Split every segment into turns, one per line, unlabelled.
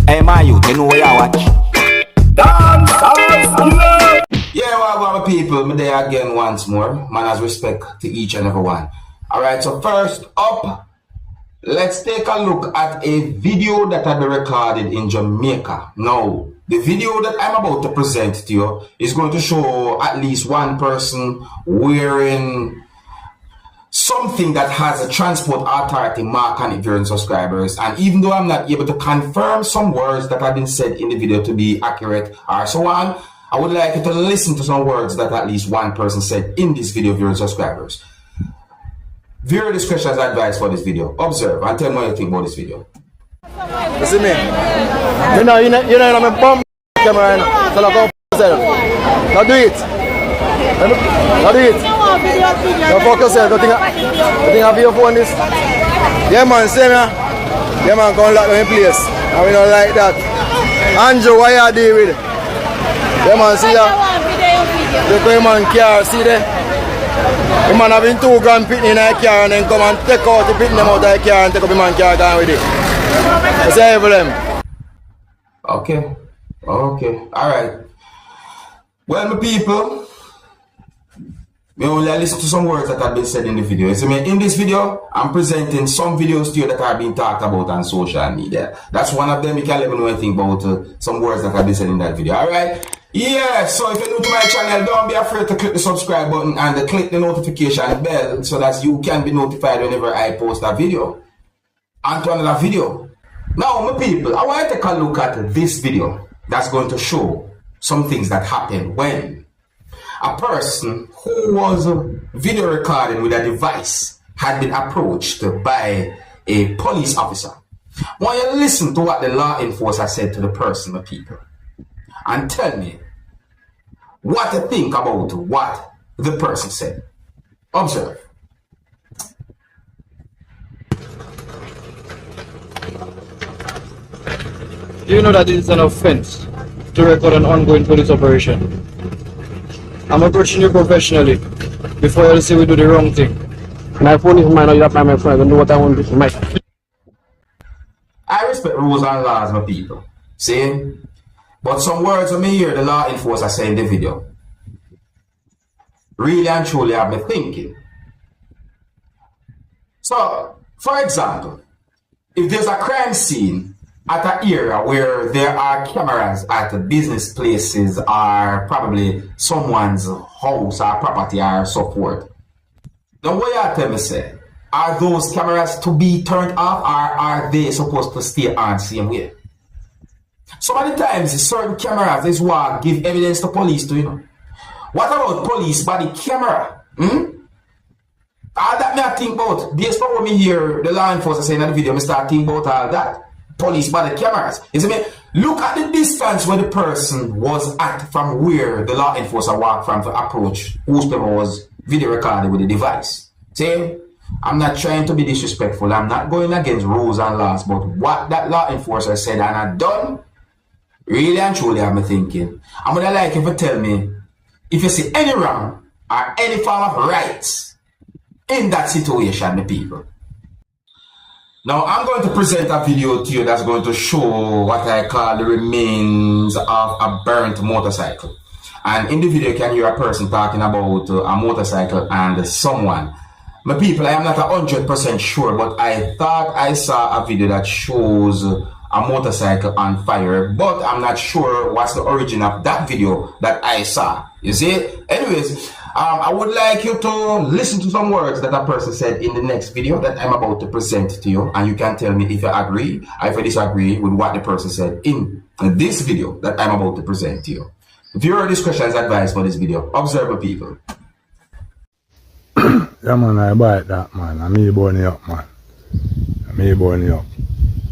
Hey, my youth, you know where you watch? Dancehall skilla. Yeah, well, people, me there again once more. Man has respect to each and every one. Alright, so first up, let's take a look at a video that had been recorded in Jamaica. Now, the video that I'm about to present to you is going to show at least one person wearing something that has a transport authority mark on it, viewers and subscribers. And even though I'm not able to confirm some words that have been said in the video to be accurate or so on, I would like you to listen to some words that at least one person said in this video, viewers and subscribers. Viewer discretion is advised for this video. Observe and tell me what you think about this video.
You see me? You know, I'm a bomb camera right now. So now go yourself. Now do it. Now do it. Now fuck yourself. You think I have your phone this? Yeah man, see me? Yeah man, come lock them in place. And we don't like that. Andrew, what you do with it? Yeah man, see that? Look at man car, see there? The man having 2 grand pitney in a car and then come and take out the pitney out of the car and take up the man car down with it. That's it for them.
Okay. Alright. Well, my people, we only listen to some words that have been said in the video. You see me? In this video, I'm presenting some videos to you that are being talked about on social media. That's one of them. You can let me know anything about some words that have been said in that video. Alright? Yeah, so if you're new to my channel, don't be afraid to click the subscribe button and click the notification bell so that you can be notified whenever I post a video. On to another video. Now, my people, I want to take a look at this video that's going to show some things that happened when a person who was video recording with a device had been approached by a police officer. I want you to listen to what the law enforcer said to the person, my people, and tell me what you think about what the person said. Observe.
Do you know that it is an offense to record an ongoing police operation? I'm approaching you professionally before you say we do the wrong thing.
My phone is mine, or you have my phone. I don't know what I want to do.
I respect rules and laws, my people. See? But some words of me hear the law enforcer say in the video really and truly have me thinking. So, for example, if there's a crime scene at an area where there are cameras at business places or probably someone's house or property or so forth, then what you tell me say, are those cameras to be turned off or are they supposed to stay on same way? Some of the times certain cameras is what give evidence to police to, you know. What about police body camera? All that me I think about. Based on what me hear the law enforcement saying in the video, I start thinking about all that. Police body cameras. You see me? Look at the distance where the person was at from where the law enforcer walked from to approach whoever was video recorded with the device. See? I'm not trying to be disrespectful. I'm not going against rules and laws, but what that law enforcer said and I done, really and truly I'm thinking. I'm gonna like if you tell me if you see any wrong or any form of rights in that situation, the people. Now I'm going to present a video to you that's going to show what I call the remains of a burnt motorcycle. And in the video you can hear a person talking about a motorcycle and someone. My people, I am not 100% sure, but I thought I saw a video that shows a motorcycle on fire, but I'm not sure what's the origin of that video that I saw. You see? Anyways, I would like you to listen to some words that a person said in the next video that I'm about to present to you, and you can tell me if you agree or if you disagree with what the person said in this video that I'm about to present to you. Viewer discretion is advised for this video. Observe, people.
Yeah man, I buy that man. I me born up man. I me born up.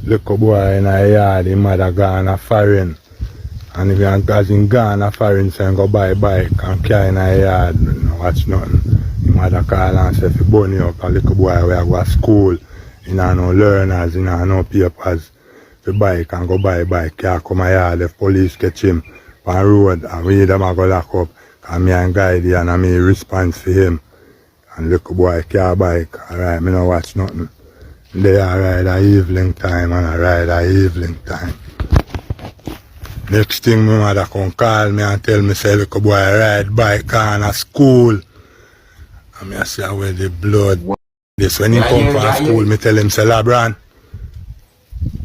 Look a boy in a yard, his mother gone a foreign. And if you got him gone a foreign, so go buy bike and carry in a yard, no watch nothing. His mother call and say, if you born up, a little boy where I go to school, you know no learners, you know no papers. The bike and go buy bike, can't come a yard, if police catch him on road and we them a go lock up. And me and guide him and me response for him. And little boy car bike, alright, me no watch nothing. They ride a evening time and I ride a evening time. Next thing my mother come call me and tell me say little boy ride bike on a school. And me I say where the blood. This when he come from school, me tell him say Labran,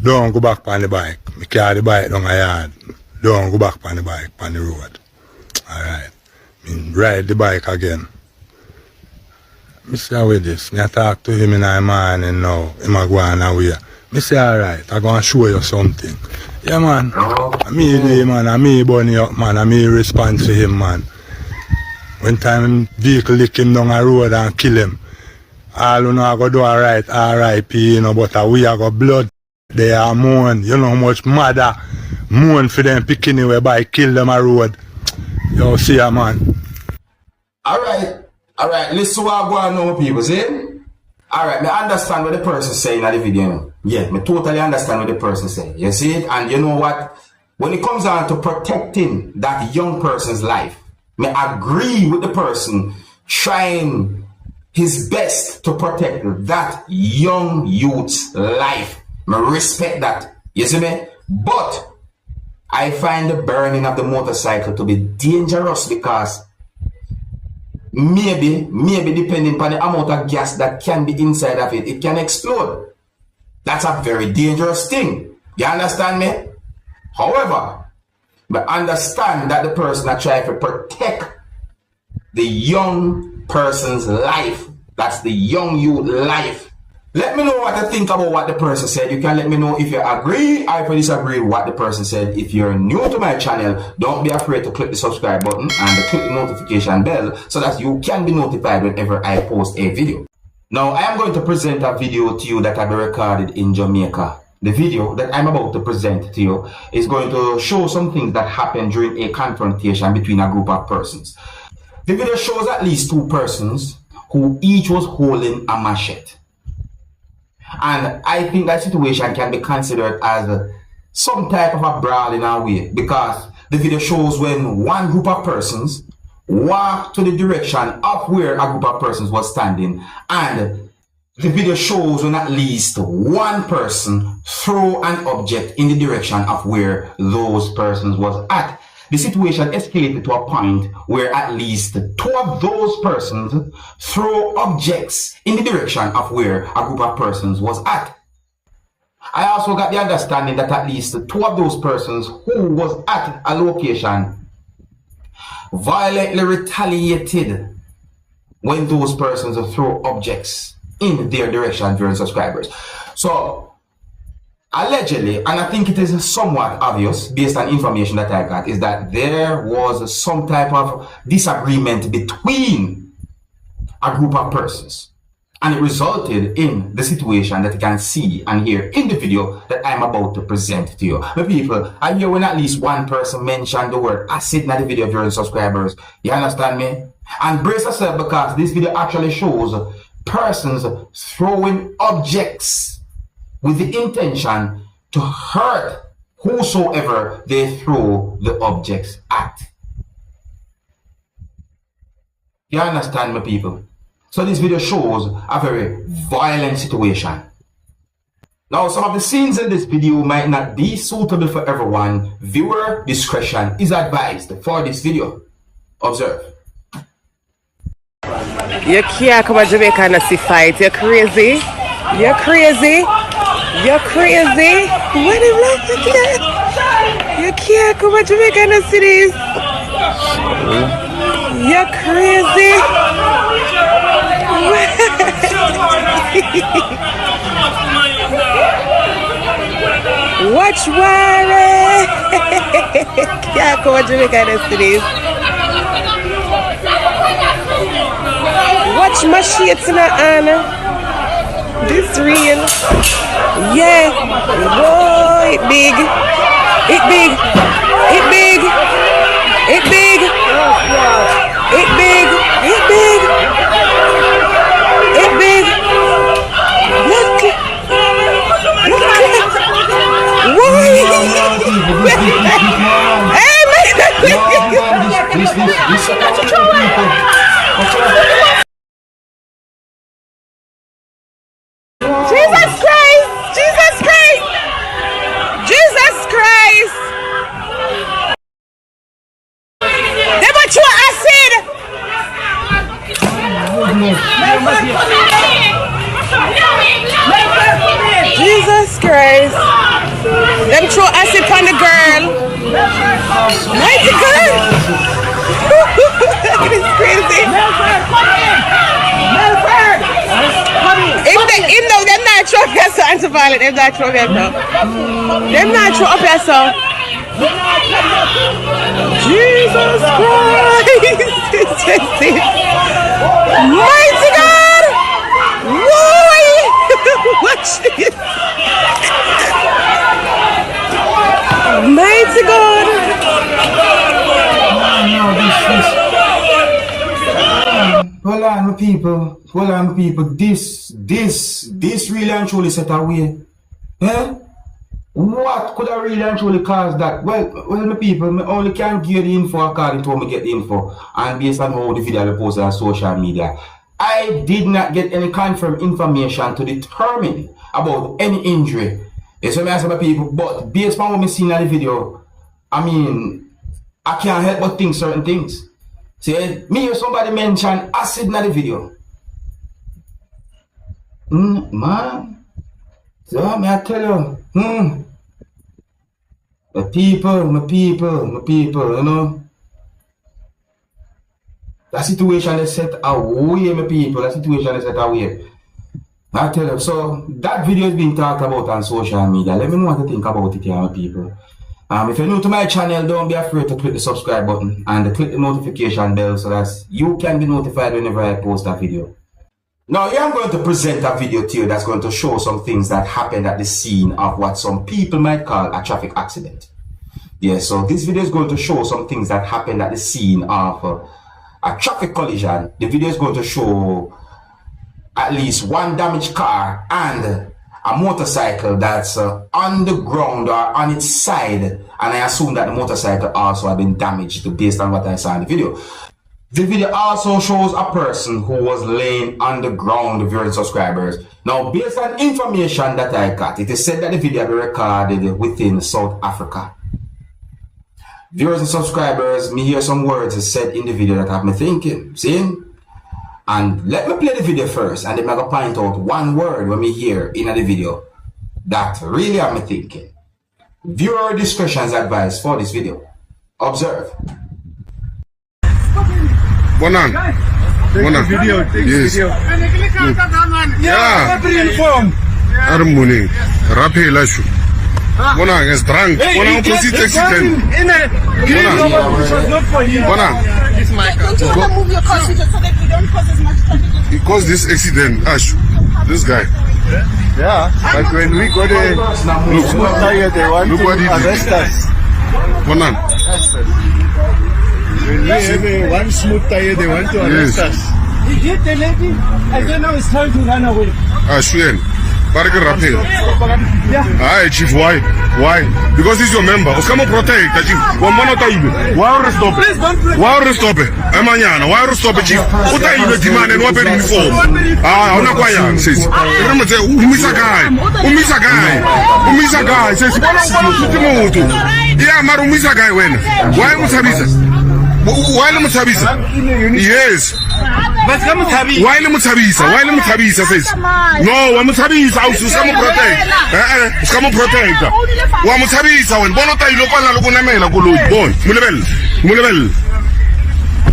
don't go back on the bike. Me carry the bike down the yard. Don't go back on the bike on the road. Alright. Me ride the bike again. Me say with this. Me I talk to him in the morning now. Him a go on away. Me say alright, I gonna show you something. Yeah man. I me day man, I me bunny up man, I me response to him man. When time vehicle lick him down the road and kill him. All you know I go do alright, R.I.P. you know, but we a go blood. They are mourn. You know how much mother mourn for them picking away by kill them a road. You see ya man.
Alright, listen what I go on now people, see? Alright, I understand what the person saying in the video. You know? Yeah, I totally understand what the person saying. You see it? And you know what? When it comes down to protecting that young person's life, I agree with the person trying his best to protect that young youth's life. I respect that. You see me? But I find the burning of the motorcycle to be dangerous because maybe depending on the amount of gas that can be inside of it, it can explode. That's a very dangerous thing. You understand me? However, but understand that the person that tries to protect the young person's life, that's the young youth life. Let me know what you think about what the person said. You can let me know if you agree or if you disagree with what the person said. If you're new to my channel, don't be afraid to click the subscribe button and click the notification bell so that you can be notified whenever I post a video. Now, I am going to present a video to you that I recorded in Jamaica. The video that I'm about to present to you is going to show some things that happened during a confrontation between a group of persons. The video shows at least two persons who each was holding a machete. And I think that situation can be considered as some type of a brawl in a way, because the video shows when one group of persons walked to the direction of where a group of persons was standing, and the video shows when at least one person threw an object in the direction of where those persons was at. The situation escalated to a point where at least two of those persons threw objects in the direction of where a group of persons was at. I also got the understanding that at least two of those persons who was at a location violently retaliated when those persons threw objects in their direction during subscribers. So, allegedly, and I think it is somewhat obvious based on information that I got, is that there was some type of disagreement between a group of persons. And it resulted in the situation that you can see and hear in the video that I'm about to present to you. My people, I hear when at least one person mentioned the word acid in the video during subscribers. You understand me? And brace yourself, because this video actually shows persons throwing objects with the intention to hurt whosoever they throw the objects at. You understand me, people? So this video shows a very violent situation. Now, some of the scenes in this video might not be suitable for everyone. Viewer discretion is advised for this video. Observe.
You can't come to Jamaica and see fight. You're crazy. You're crazy. You're crazy. What is wrong with you? You can't come to Jamaica and see this. You're crazy. Watch worry. Can't come to Jamaica and see this. Watch Machete in her honor. This real. Yeah. Whoa, it big. It big. It big. It big. It big. It big. It big. Look. Look. Why? Hey, Jesus Christ! Jesus Christ! Jesus Christ! Them throw acid on the girl. Mighty girl. It's crazy. If them not throw up your son to violent, them not throw up your son. Them not throw up your son. Jesus Christ! Mighty God! Whoa! Watch this! Mighty God!
Hold on, my people. Hold on, my people. This really and truly set away. Eh? What could have really and truly caused that? Well, my people, I only can give the info according to how I get the info and based on how the video was posted on social media. I did not get any confirmed information to determine about any injury. That's what I ask my people. But based on what I seen in the video, I mean, I can't help but think certain things. See, me or somebody mentioned acid in the video. Man. So, may I tell you, my people, you know. That situation is set away, my people. That situation is set away. I tell you, so that video is being talked about on social media. Let me know what you think about it, my people. If you're new to my channel, don't be afraid to click the subscribe button and click the notification bell so that you can be notified whenever I post a video. Now, here I'm going to present a video to you that's going to show some things that happened at the scene of what some people might call a traffic accident. Yeah, so this video is going to show some things that happened at the scene of a traffic collision. The video is going to show at least one damaged car and a motorcycle that's on the ground or on its side, and I assume that the motorcycle also had been damaged based on what I saw in the video. The video also shows a person who was laying on the ground, viewers and subscribers. Now, based on information that I got, it is said that the video was recorded within South Africa. Viewers and subscribers, me hear some words said in the video that have me thinking, see? And let me play the video first, and then I'm going to point out one word when we hear in the video that really have me thinking. Viewer discretion is advised for this video. Observe.
Bonan.
Video.
Yes.
Yeah.
Harmony. Rappel issue. Bonan is drunk. Bonan opposite accident. Bonan.
Move your car so that we don't cause as much traffic.
He caused this accident, Ash. This guy.
Yeah. But when we got a smooth tire, they want
Look what he
to
did.
arrest us.
Bonan.
When we have one smooth tire, they want to arrest
Yes.
us. He hit the lady, and then now it's time to run away.
Ash, when? Bargain Rappel.
Yeah.
Hi, Chief, why? Why? Because he's your member. Come protect, Chief. One man why are stop it? Why are stop it? Emanyana, why are stop it, Chief? What are you demanding? What are you uniform? I'm not quiet, says. Remember, Umisa guy. Says, yeah, Umisa guy when? Why Mutabisa? Why Mutabisa? Yes.
But come Tabi.
Why Mutabisa says? No, I'm Mutabisa, I'm protect. Come protect. Mutabisa when Bonota Lopana Lugunamela Gulu, boy, Mulebel.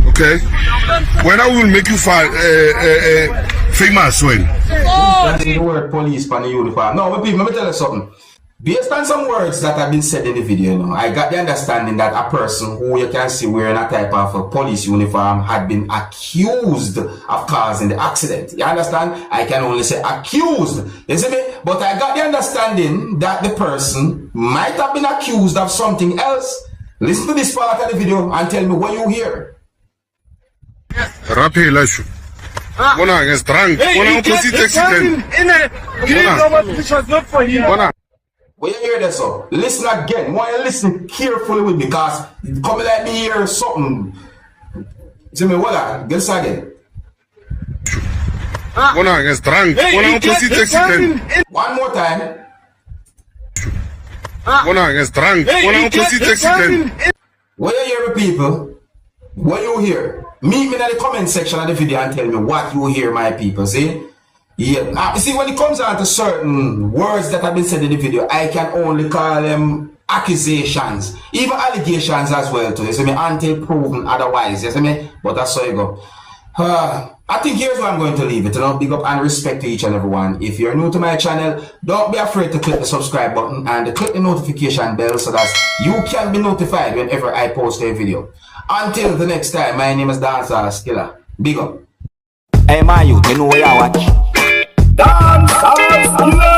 Okay. When I will make you famous when?
That's the word police on the uniform. No, but people, let me tell you something. Based on some words that have been said in the video, you know, I got the understanding that a person who you can see wearing a type of a police uniform had been accused of causing the accident. You understand? I can only say accused. You see me? But I got the understanding that the person might have been accused of something else. Listen to this part of the video and tell me what you hear.
Rappel issue. Bona is drunk. Bona opposite accident.
Which was not for him.
Bona.
When you hear this, so listen again. Why you listen carefully with me? Because come let me hear something. See me, what? Get this again.
Bona is drunk. Bona opposite accident.
One more time.
Bona is drunk. Bona opposite accident.
When you hear me, people, what you hear? Meet me in the comment section of the video and tell me what you hear, my people. See? Yeah, you see, when it comes down to certain words that have been said in the video, I can only call them accusations, even allegations as well too. You see me, until proven otherwise. You see me, but that's how you go. I think here's where I'm going to leave it. Big up and respect to each and everyone. If you're new to my channel, don't be afraid to click the subscribe button and click the notification bell so that you can be notified whenever I post a video. Until the next time, my name is Dancehall Skilla. Big up.
Hey, my youth, you know where you watch. Dancehall Skilla.